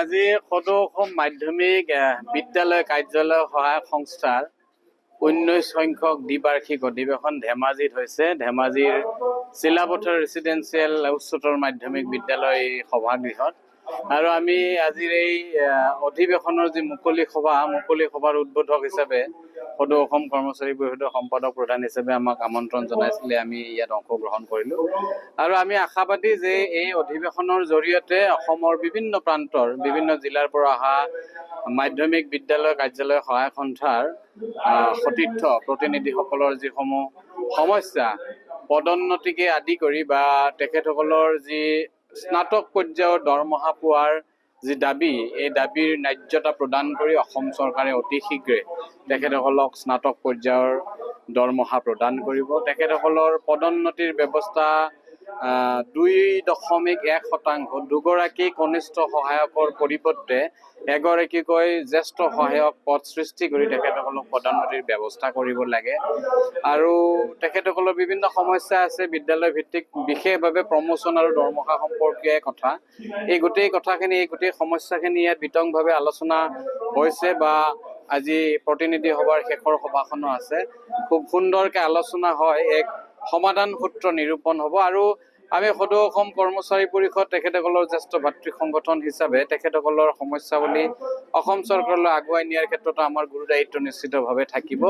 আজি সদৌ অসম মাধ্যমিক বিদ্যালয় কাৰ্যালয় সহায়ক সংস্থাৰ 19 সংখ্যক দ্বিবাৰ্ষিক অধিৱেশন ধেমাজিত হৈছে। ধেমাজিৰ চিলাপথাৰ ৰেচিডেন্সিয়েল উচ্চতৰ মাধ্যমিক বিদ্যালয় সভাগৃহত। আৰু আমি আজিৰ এই অধিৱেশনৰ যি মুকলি সভাৰ উদ্বোধক হিচাপে সদৌ অসম কৰ্মচাৰী পৰিষদৰ সম্পাদক প্ৰধান হিচাপে আমাক আমন্ত্ৰণ জনাইছিলে। আমি ইয়াত অংশগ্ৰহণ কৰিলোঁ আৰু আমি আশাবাদী যে এই অধিৱেশনৰ জৰিয়তে অসমৰ বিভিন্ন প্ৰান্তৰ বিভিন্ন জিলাৰ পৰা অহা মাধ্যমিক বিদ্যালয় কাৰ্যালয় সহায়ক সন্থাৰ সতীৰ্থ প্ৰতিনিধিসকলৰ যিসমূহ সমস্যা পদোন্নতিকে আদি কৰি বা তেখেতসকলৰ যি স্নাতক পৰ্যায়ৰ দৰমহা পোৱাৰ যি দাবী, এই দাবীৰ ন্যায্যতা প্ৰদান কৰি অসম চৰকাৰে অতি শীঘ্ৰে তেখেতসকলক স্নাতক পৰ্যায়ৰ দৰমহা প্ৰদান কৰিব। তেখেতসকলৰ পদোন্নতিৰ ব্যৱস্থা 2.1% দুগৰাকী কনিষ্ঠ সহায়কৰ পৰিৱৰ্তে এগৰাকীকৈ জ্যেষ্ঠ সহায়ক পদ সৃষ্টি কৰি তেখেতসকলক পদোন্নতিৰ ব্যৱস্থা কৰিব লাগে। আৰু তেখেতসকলৰ বিভিন্ন সমস্যা আছে বিদ্যালয় ভিত্তিক, বিশেষভাৱে প্ৰমোচন আৰু দৰমহা সম্পৰ্কীয় কথা। এই গোটেই কথাখিনি, এই গোটেই সমস্যাখিনি ইয়াত বিতংভাৱে আলোচনা হৈছে বা আজি প্ৰতিনিধি সভাৰ শেষৰ সভাখনো আছে। খুব সুন্দৰকৈ আলোচনা হয়, এক সমাধান সূত্ৰ নিৰূপণ হ'ব। আৰু আমি সদৌ অসম কৰ্মচাৰী পৰিষদ তেখেতসকলৰ জ্যেষ্ঠ ভাতৃ সংগঠন হিচাপে তেখেতসকলৰ সমস্যাৱলী অসম চৰকাৰলৈ আগুৱাই নিয়াৰ ক্ষেত্ৰত আমাৰ গুৰু দায়িত্ব নিশ্চিতভাৱে থাকিব।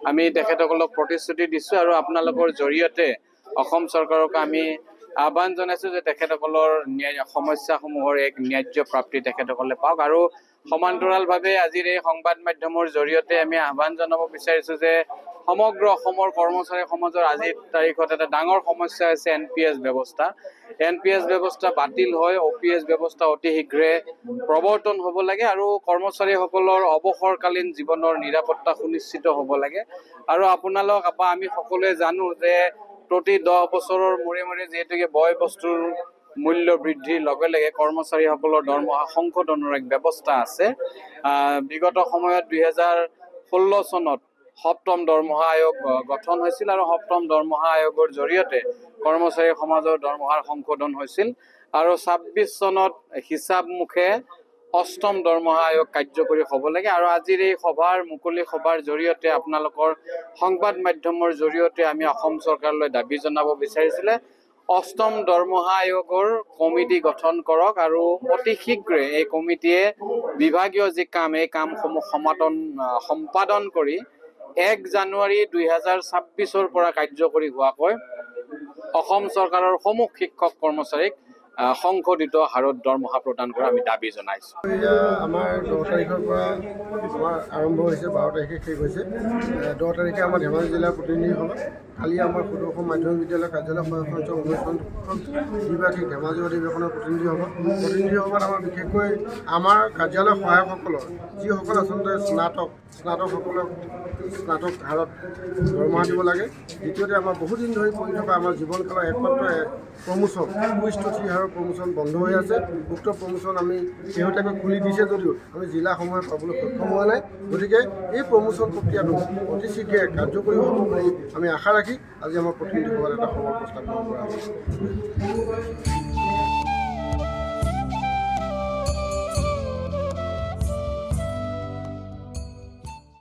আমি তেখেতসকলক প্ৰতিশ্ৰুতি দিছোঁ আৰু আপোনালোকৰ জৰিয়তে অসম চৰকাৰক আমি আহ্বান জনাইছোঁ যে তেখেতসকলৰ সমস্যাসমূহৰ এক ন্যায্য প্ৰাপ্তি তেখেতসকলে পাওক। আৰু সমান্তৰালভাৱে আজিৰ এই সংবাদ মাধ্যমৰ জৰিয়তে আমি আহ্বান জনাব বিচাৰিছোঁ যে সমগ্ৰ অসমৰ কৰ্মচাৰী সমাজৰ আজিৰ তাৰিখত এটা ডাঙৰ সমস্যা হৈছে NPS ব্যৱস্থা। NPS ব্যৱস্থা বাতিল হয়, OPS ব্যৱস্থা অতি শীঘ্ৰে প্ৰৱৰ্তন হ'ব লাগে আৰু কৰ্মচাৰীসকলৰ অৱসৰকালীন জীৱনৰ নিৰাপত্তা সুনিশ্চিত হ'ব লাগে। আৰু আমি সকলোৱে জানো যে প্ৰতি 10 বছৰৰ মূৰে মূৰে যিহেতুকে বয় বস্তুৰ মূল্য বৃদ্ধিৰ লগে লগে কৰ্মচাৰীসকলৰ দৰমহা সংশোধনৰ এক ব্যৱস্থা আছে। বিগত সময়ত 2016 চনত সপ্তম দৰমহা আয়োগ গঠন হৈছিল আৰু সপ্তম দৰমহা আয়োগৰ জৰিয়তে কৰ্মচাৰী সমাজৰ দৰমহাৰ সংশোধন হৈছিল। আৰু 26 চনত হিচাপমুখে অষ্টম দৰমহা আয়োগ কাৰ্যকৰী হ'ব লাগে। আৰু আজিৰ এই মুকলি সভাৰ জৰিয়তে আপোনালোকৰ সংবাদ মাধ্যমৰ জৰিয়তে আমি অসম চৰকাৰলৈ দাবী জনাব বিচাৰিছিলে অষ্টম দৰমহা আয়োগৰ কমিটি গঠন কৰক আৰু অতি শীঘ্ৰে এই কমিটিয়ে বিভাগীয় যি কাম, এই কামসমূহ সম্পাদন কৰি 1 জানুৱাৰী 2026 পৰা কাৰ্যকৰী হোৱাকৈ অসম চৰকাৰৰ সমূহ শিক্ষক কৰ্মচাৰীক সংশোধিত হাৰত দৰমহা প্ৰদান কৰা আমি দাবী জনাইছোঁ। আমাৰ 10 তাৰিখৰ পৰা আমাৰ আৰম্ভ হৈছে, 12 তাৰিখে শেষ হৈছে। 10 তাৰিখে আমাৰ ধেমাজি জিলাৰ প্ৰতিনিধি সভা, কালি আমাৰ সদৌ অসম মাধ্যমিক বিদ্যালয় কাৰ্যালয় সহায়ক সংস্থাৰ 19 সংখ্যক দ্বিবাৰ্ষিক ধেমাজি অধিৱেশনৰ প্ৰতিনিধি সভাত আমাৰ বিশেষকৈ আমাৰ কাৰ্যালয় সহায়কসকলৰ যিসকল আচলতে স্নাতকসকলক স্নাতক হাৰত দৰমহা দিব লাগে। দ্বিতীয়তে আমাৰ বহুদিন ধৰি কৰি থকা আমাৰ জীৱনকালৰ একমাত্ৰ প্ৰমোচন 2/3 হাৰৰ প্ৰমোচন বন্ধ হৈ আছে। উক্ত প্ৰমোচন আমি শেহতীয়াকৈ খুলি দিছে যদিও আমি জিলাসমূহে পাবলৈ সক্ষম হোৱা নাই। গতিকে এই প্ৰমোচন প্ৰক্ৰিয়াটো অতি শীঘ্ৰে কাৰ্যকৰী হ'ব বুলি আমি আশা ৰাখি আজি আমাৰ প্ৰতিনিধি সভাত এটা সভা প্ৰস্তাৱ কৰা হৈছে।